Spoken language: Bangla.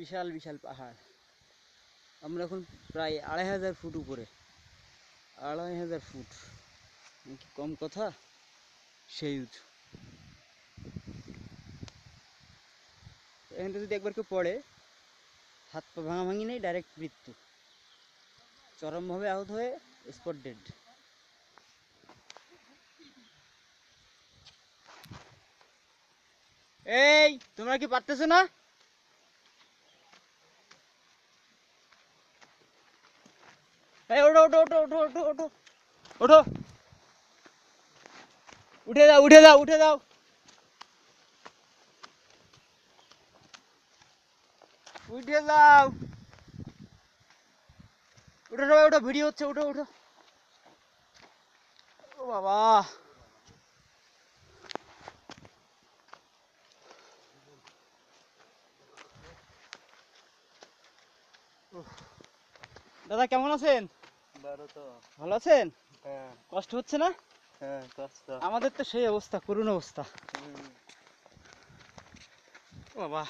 বিশাল বিশাল পাহাড়। আমরা এখন প্রায় 2500 ফুট উপরে। 2500 ফুট কি কম কথা? সেই উঁচু। এখানটা যদি একবার কেউ পড়ে, হাত পা ভাঙাভাঙি নেই, ডাইরেক্ট মৃত্যু। চরমভাবে আহত হয়ে স্পট ডেড। এই তোমরা কি পারতেছো না? এই ওঠো ওঠো ওঠো ওঠো ওঠো ওঠো ওঠো, উঠে যাও উঠে যাও উঠে যাও, উঠে যাও, উঠো সবাই ওঠো, ভিডিও হচ্ছে, উঠো উঠো। ও বাবা, দাদা কেমন আছেন? ভালো আছেন? কষ্ট হচ্ছে না? আমাদের তো সেই অবস্থা, করুণ অবস্থা। বাবা।